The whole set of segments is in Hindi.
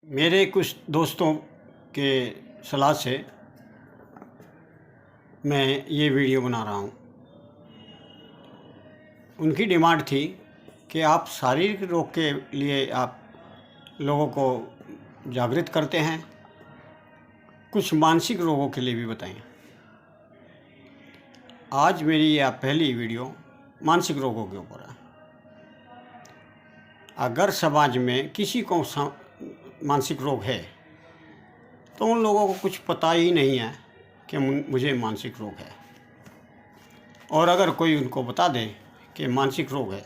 मेरे कुछ दोस्तों के सलाह से मैं ये वीडियो बना रहा हूँ। उनकी डिमांड थी कि आप शारीरिक रोग के लिए आप लोगों को जागृत करते हैं, कुछ मानसिक रोगों के लिए भी बताएं। आज मेरी यह पहली वीडियो मानसिक रोगों के ऊपर है। अगर समाज में किसी को मानसिक रोग है तो उन लोगों को कुछ पता ही नहीं है कि मुझे मानसिक रोग है, और अगर कोई उनको बता दे कि मानसिक रोग है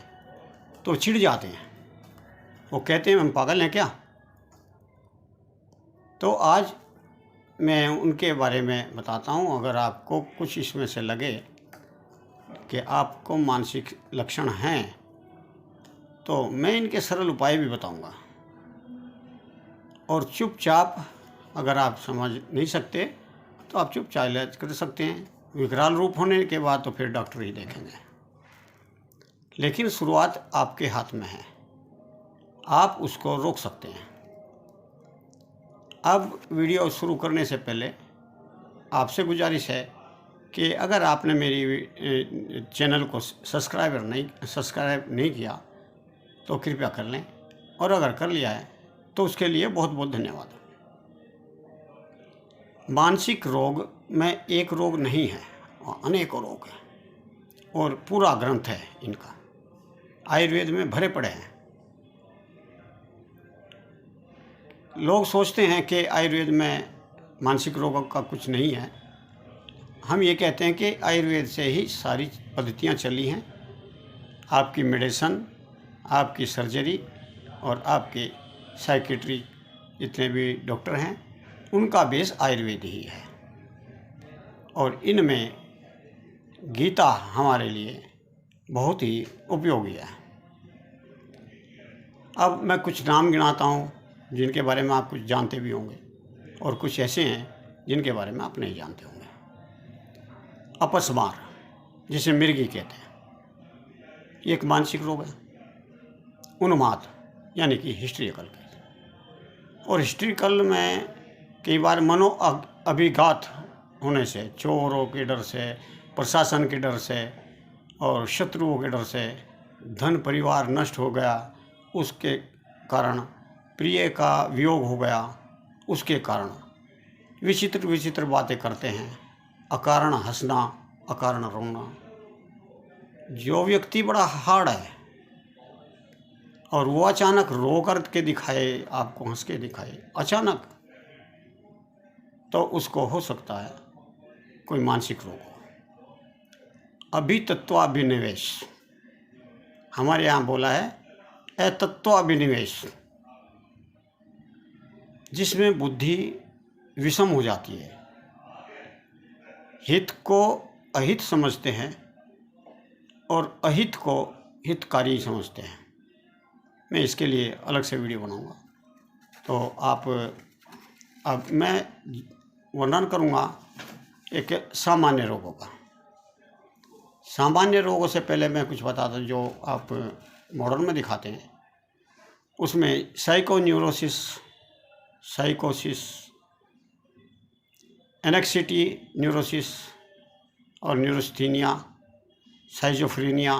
तो चिढ़ जाते हैं। वो कहते हैं हम पागल हैं क्या। तो आज मैं उनके बारे में बताता हूँ। अगर आपको कुछ इसमें से लगे कि आपको मानसिक लक्षण हैं तो मैं इनके सरल उपाय भी बताऊँगा। और चुपचाप, अगर आप समझ नहीं सकते तो आप चुपचाप इलाज कर सकते हैं। विकराल रूप होने के बाद तो फिर डॉक्टर ही देखेंगे, लेकिन शुरुआत आपके हाथ में है, आप उसको रोक सकते हैं। अब वीडियो शुरू करने से पहले आपसे गुजारिश है कि अगर आपने मेरी चैनल को सब्सक्राइब नहीं किया तो कृपया कर लें, और अगर कर लिया है तो उसके लिए बहुत बहुत धन्यवाद। मानसिक रोग में एक रोग नहीं है, अनेकों रोग हैं और पूरा ग्रंथ है इनका, आयुर्वेद में भरे पड़े हैं। लोग सोचते हैं कि आयुर्वेद में मानसिक रोगों का कुछ नहीं है। हम ये कहते हैं कि आयुर्वेद से ही सारी पद्धतियाँ चली हैं। आपकी मेडिसिन, आपकी सर्जरी और आपके साइकेट्री, जितने भी डॉक्टर हैं, उनका बेस आयुर्वेद ही है। और इनमें गीता हमारे लिए बहुत ही उपयोगी है। अब मैं कुछ नाम गिनाता हूँ जिनके बारे में आप कुछ जानते भी होंगे, और कुछ ऐसे हैं जिनके बारे में आप नहीं जानते होंगे। अपस्मार, जिसे मिर्गी कहते हैं, ये एक मानसिक रोग है। उन्माद यानी कि हिस्ट्रिकल, और हिस्ट्रिकल में कई बार मनो अभिघात होने से, चोरों के डर से, प्रशासन के डर से और शत्रुओं के डर से धन परिवार नष्ट हो गया, उसके कारण प्रिय का वियोग हो गया, उसके कारण विचित्र विचित्र बातें करते हैं, अकारण हंसना, अकारण रोना। जो व्यक्ति बड़ा हार्ड है और वो अचानक रो कर के दिखाए, आपको हंस के दिखाए अचानक, तो उसको हो सकता है कोई मानसिक रोग हो। अभितत्वाभिनिवेश, हमारे यहाँ बोला है अतत्वाभिनिवेश, जिसमें बुद्धि विषम हो जाती है, हित को अहित समझते हैं और अहित को हितकारी समझते हैं। मैं इसके लिए अलग से वीडियो बनाऊंगा। तो अब मैं वर्णन करूंगा एक सामान्य रोगों का। सामान्य रोगों से पहले मैं कुछ बताता हूँ जो आप मॉडर्न में दिखाते हैं। उसमें साइकोन्यूरोसिस, साइकोसिस, एनेक्सिटी न्यूरोसिस और न्यूरोस्थीनिया, साइजोफ्रीनिया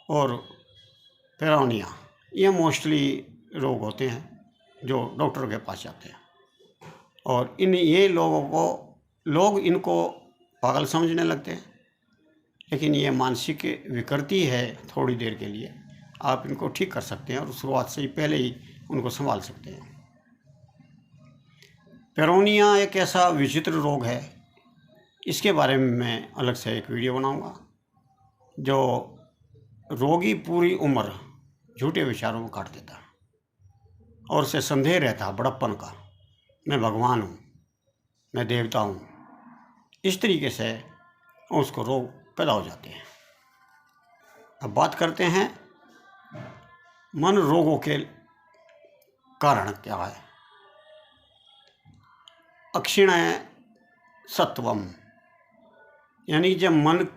और पेरोनिया, ये मोस्टली रोग होते हैं जो डॉक्टर के पास जाते हैं। और ये लोगों को लोग इनको पागल समझने लगते हैं, लेकिन ये मानसिक विकृति है। थोड़ी देर के लिए आप इनको ठीक कर सकते हैं और शुरुआत से ही पहले ही उनको संभाल सकते हैं। पेरोनिया एक ऐसा विचित्र रोग है, इसके बारे में मैं अलग से एक वीडियो बनाऊंगा। जो रोगी पूरी उम्र झूठे विचारों में काट देता है और उसे संदेह रहता है बड़प्पन का, मैं भगवान हूँ, मैं देवता हूँ। इस तरीके से उसको रोग पैदा हो जाते हैं। अब बात करते हैं मन रोगों के कारण क्या है। अक्षीणय सत्वम, यानी जब मन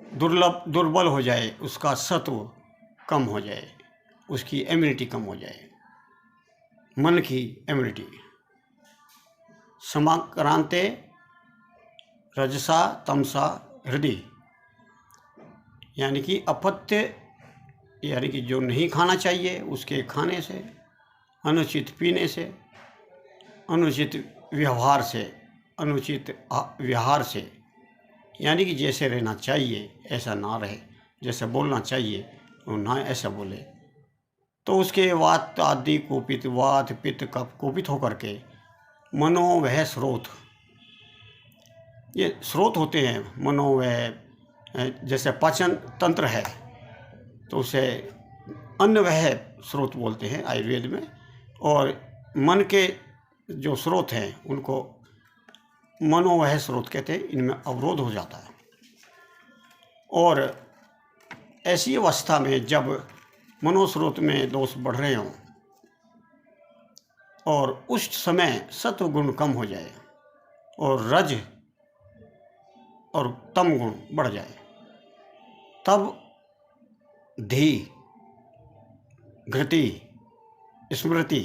दुर्बल हो जाए, उसका सत्व कम हो जाए, उसकी इम्यूनिटी कम हो जाए, मन की इम्यूनिटी। समाक्रांते रजसा तमसा हृदय, यानी कि अपत्य, यानी कि जो नहीं खाना चाहिए उसके खाने से, अनुचित पीने से, अनुचित व्यवहार से, अनुचित व्यवहार से, यानी कि जैसे रहना चाहिए ऐसा ना रहे, जैसे बोलना चाहिए वो ना ऐसा बोले, तो उसके वात आदि कुपित, वात पित्त कफ कुपित होकर के मनोवह स्रोत, ये स्रोत होते हैं मनोवह, जैसे पाचन तंत्र है तो उसे अन्नवह स्रोत बोलते हैं आयुर्वेद में, और मन के जो स्रोत हैं उनको मनोवह स्रोत कहते हैं। इनमें अवरोध हो जाता है, और ऐसी अवस्था में जब मनोस्रोत में दोष बढ़ रहे हों और उस समय सत्व गुण कम हो जाए और रज और तम गुण बढ़ जाए, तब धी, घृति, स्मृति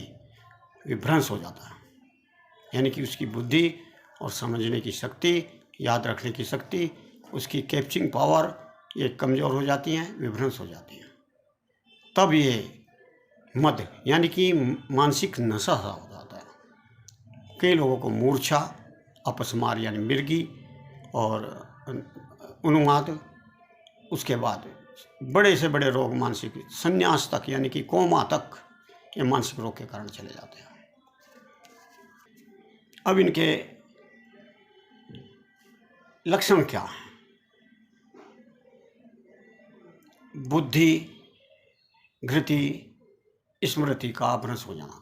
विभ्रंश हो जाता है, यानी कि उसकी बुद्धि और समझने की शक्ति, याद रखने की शक्ति, उसकी कैप्चरिंग पावर ये कमज़ोर हो जाती हैं, विभ्रंश हो जाती हैं। तब ये मद, यानी कि मानसिक नशा सा हो जाता है। कई लोगों को मूर्छा, अपस्मार यानी मिर्गी और उन्माद, उसके बाद बड़े से बड़े रोग, मानसिक संन्यास तक, यानी कि कोमा तक, ये मानसिक रोग के कारण चले जाते हैं। अब इनके लक्षण क्या हैं? बुद्धि, घृति, स्मृति का भ्रंश हो जाना,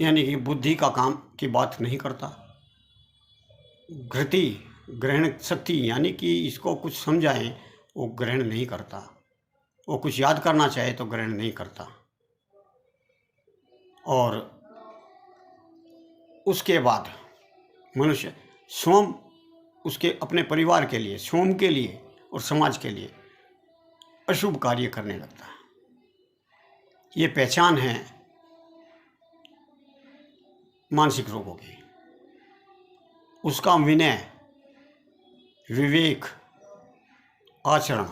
यानी कि बुद्धि का काम की बात नहीं करता, घृति ग्रहण शक्ति, यानी कि इसको कुछ समझाएं वो ग्रहण नहीं करता, वो कुछ याद करना चाहे तो ग्रहण नहीं करता, और उसके बाद मनुष्य स्वयं उसके अपने परिवार के लिए, स्वयं के लिए और समाज के लिए अशुभ कार्य करने लगता है। ये पहचान है मानसिक रोगों की। उसका विनय, विवेक, आचरण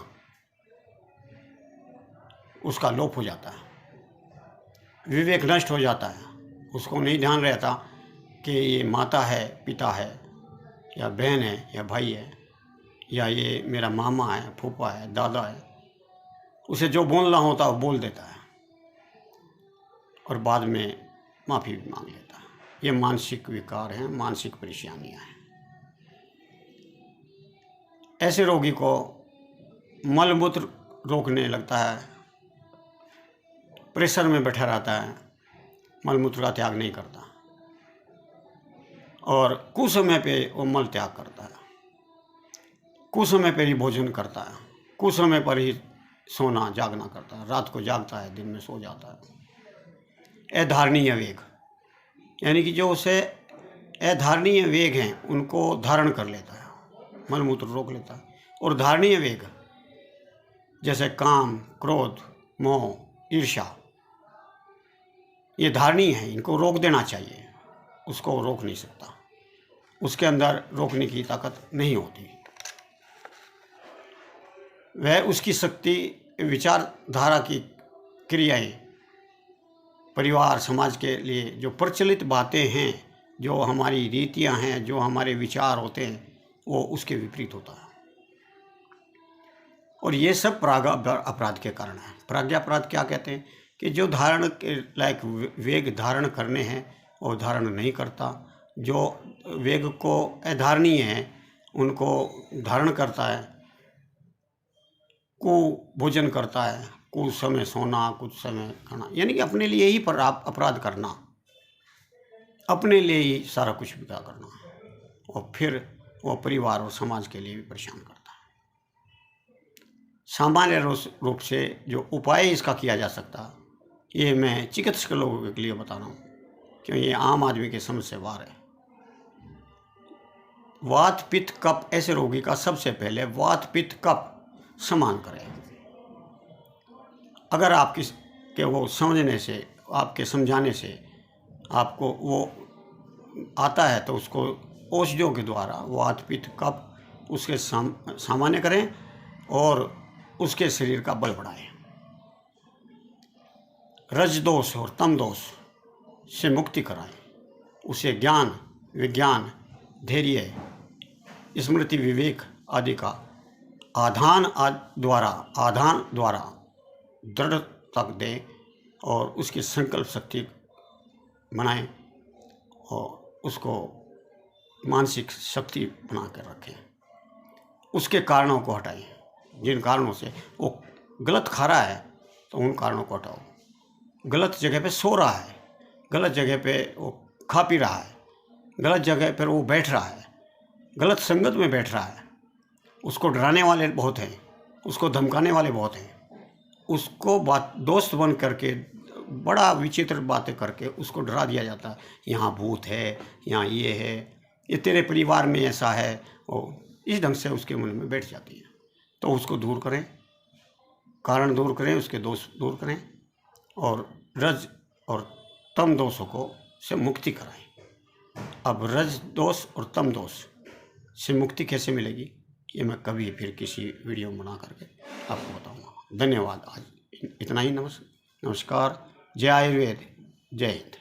उसका लोप हो जाता है, विवेक नष्ट हो जाता है। उसको नहीं ध्यान रहता कि ये माता है, पिता है, या बहन है, या भाई है, या ये मेरा मामा है, फूफा है, दादा है। उसे जो बोलना होता है वो बोल देता है और बाद में माफ़ी भी मांग लेता है। ये मानसिक विकार हैं, मानसिक परेशानियां हैं। ऐसे रोगी को मलमूत्र रोकने लगता है, प्रेशर में बैठा रहता है, मलमूत्र का त्याग नहीं करता, और कुसमय पे वो मल त्याग करता है, कुसमय पर ही भोजन करता है, कुसमय पर ही सोना जागना करता है, रात को जागता है, दिन में सो जाता है। अधारणीय वेग, यानी कि जो उसे अधारणीय वेग हैं उनको धारण कर लेता है, मलमूत्र रोक लेता है। और धारणीय वेग जैसे काम, क्रोध, मोह, ईर्ष्या, ये धारणीय है, इनको रोक देना चाहिए, उसको रोक नहीं सकता, उसके अंदर रोकने की ताकत नहीं होती। वह उसकी शक्ति, विचारधारा की क्रियाएं, परिवार समाज के लिए जो प्रचलित बातें हैं, जो हमारी रीतियां हैं, जो हमारे विचार होते हैं, वो उसके विपरीत होता है। और ये सब प्राज्ञा अपराध के कारण है। प्राज्ञा अपराध क्या कहते हैं कि जो धारण के लायक वेग धारण करने हैं वो धारण नहीं करता, जो वेग को अधारणीय है उनको धारण करता है, भोजन करता है, कुछ समय सोना, कुछ समय खाना, यानी कि अपने लिए ही अपराध करना, अपने लिए ही सारा कुछ विदा करना, और फिर वो परिवार और समाज के लिए भी परेशान करता है। सामान्य रूप से जो उपाय इसका किया जा सकता, ये मैं चिकित्सक लोगों के लिए बता रहा हूँ, क्योंकि ये आम आदमी के समझ से बाहर है। वात पित्त कफ, ऐसे रोगी का सबसे पहले वात पित्त कफ समान करें। अगर आप के वो समझने से आपके समझाने से आपको वो आता है, तो उसको औषधियों के द्वारा वो वात पित्त कफ उसके सामान्य करें और उसके शरीर का बल बढ़ाएं। रज दोष और तम दोष से मुक्ति कराएं, उसे ज्ञान विज्ञान धैर्य स्मृति विवेक आदि का आधान द्वारा दृढ़ तक दें और उसकी संकल्प शक्ति बनाएं और उसको मानसिक शक्ति बना कर रखें। उसके कारणों को हटाएं, जिन कारणों से वो गलत खा रहा है तो उन कारणों को हटाओ। गलत जगह पे सो रहा है, गलत जगह पे वो खा पी रहा है, गलत जगह पर वो बैठ रहा है, गलत संगत में बैठ रहा है, उसको डराने वाले बहुत हैं, उसको धमकाने वाले बहुत हैं, उसको दोस्त बन करके बड़ा विचित्र बातें करके उसको डरा दिया जाता है। यहाँ भूत है, यहाँ ये है, ये तेरे परिवार में ऐसा है, वो इस ढंग से उसके मन में बैठ जाती है। तो उसको दूर करें, कारण दूर करें, उसके दोष दूर करें और रज और तम दोषों को से मुक्ति कराएं। अब रज दोष और तम दोष से मुक्ति कैसे मिलेगी, ये मैं कभी फिर किसी वीडियो में बना करके आपको बताऊंगा। धन्यवाद। आज इतना ही। नमस्कार। जय आयुर्वेद, जय हिंद।